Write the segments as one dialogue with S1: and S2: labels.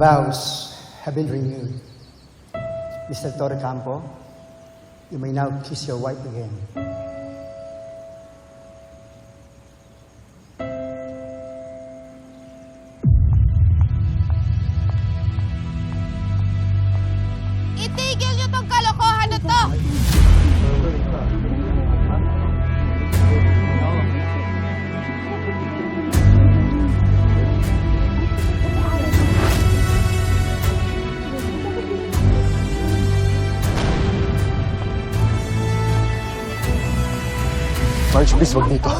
S1: Vows have been renewed. Mr. Torrecampo, you may now kiss your wife again.
S2: Itigil niyo tong kalokohan na to!
S3: Marge, please, wag dito.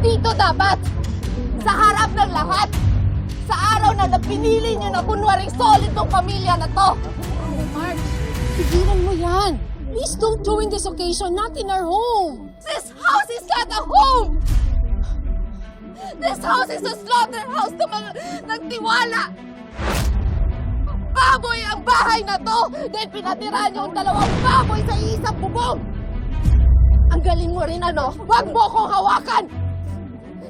S2: Dito dapat! Sa harap ng lahat! Sa araw na napinili niyo na kunwaring solid tong pamilya na to!
S4: Marge, tigilan mo yan. Please don't join this occasion, not in our home.
S2: This house is not a home! This house is a slaughterhouse ng mga nagtiwala! Baboy ang bahay na to! Dahil pinatira niyo ang dalawang baboy sa isang bubong! Ang galing mo rin, ano? Huwag mo akong hawakan!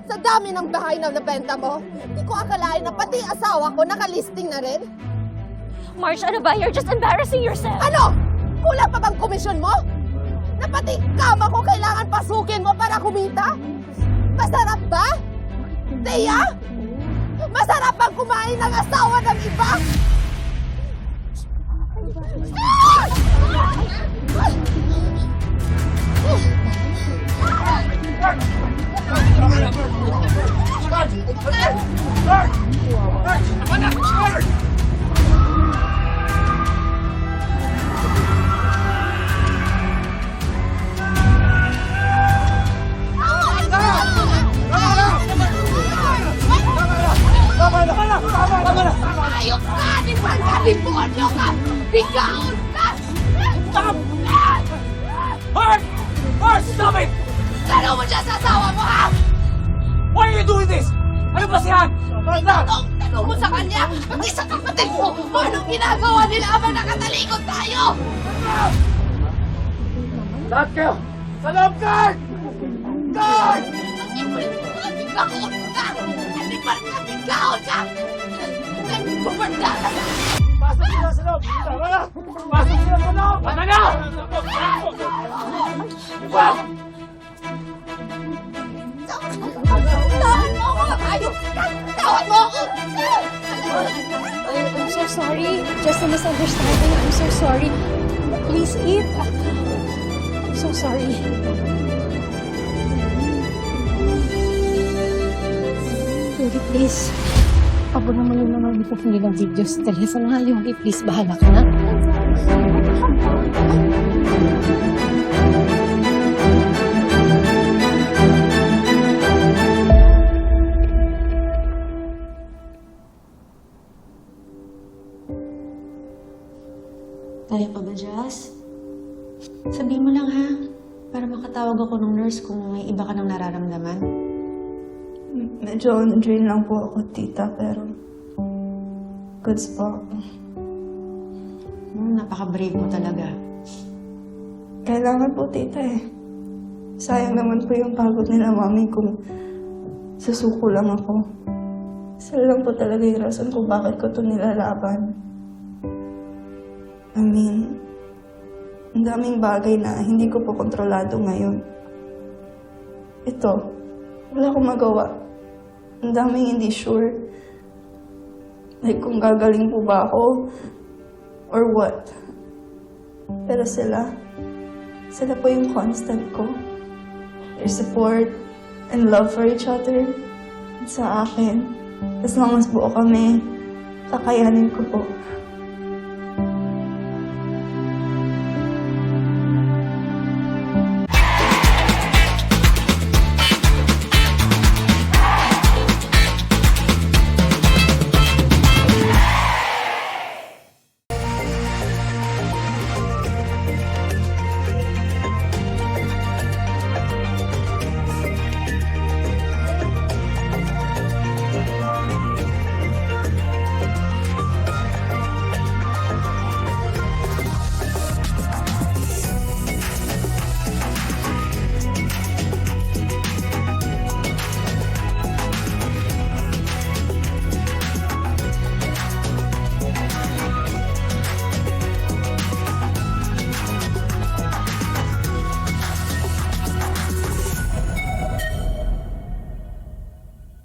S2: Sa dami ng bahay na nabenta mo, hindi ko akalain na pati asawa ko nakalisting na rin.
S4: Marge, ano ba? You're just embarrassing yourself.
S2: Ano? Kulang pa bang komisyon mo? Na pati kama ko kailangan pasukin mo para kumita? Masarap ba? Teya? Masarap bang kumain ng asawa ng iba? Ayok ka! Di ba kalimutan ka? Bigaon ka!
S5: Stop! Mark! Mark, stop it!
S2: Tanong mo siya sa asawa mo, ha?
S5: Why are you doing this? Ano ba siya?
S2: Tanong mo sa kanya, pati sa kapatid mo, kung anong ginagawa nila habang nakatalikod tayo!
S5: Lahat kayo! Sa loob, guard! Guard!
S2: Bigaon ka! Di ba bigaon ka? Nagpupunta ka na!
S5: Pasok sila sa loob! Tama na! Pasok sila sa loob! Tama na! Wow!
S2: Tawad mo ako! Ayok ka! Tawad mo ako!
S4: I'm so sorry. Just a misunderstanding. I'm so sorry. Please eat. I'm so sorry. Rudy, please. Pabor naman yung mga dito hindi ng videos. Telephone nga, Rudy. Please, bahala ka na.
S6: Kaya pa ba, Jazz? Sabihin mo lang, ha? Para makatawag ako ng nurse kung may iba ka nang nararamdaman.
S7: Medyo na-drain lang po ako, tita, pero goods po.
S6: Napaka-brave mo talaga.
S7: Kailangan po, tita, eh. Sayang naman po yung pagod nila, mami, kung susuko lang ako. Sila lang po talaga yung rason kung bakit ko ito nilalaban. I mean, ang daming bagay na hindi ko po kontrolado ngayon. Ito, wala akong magawa. Ang daming hindi sure. Like kung gagaling po ba ako or what. Pero sila po yung constant ko. Their support and love for each other sa akin. As long as buo kami, kakayanin ko po.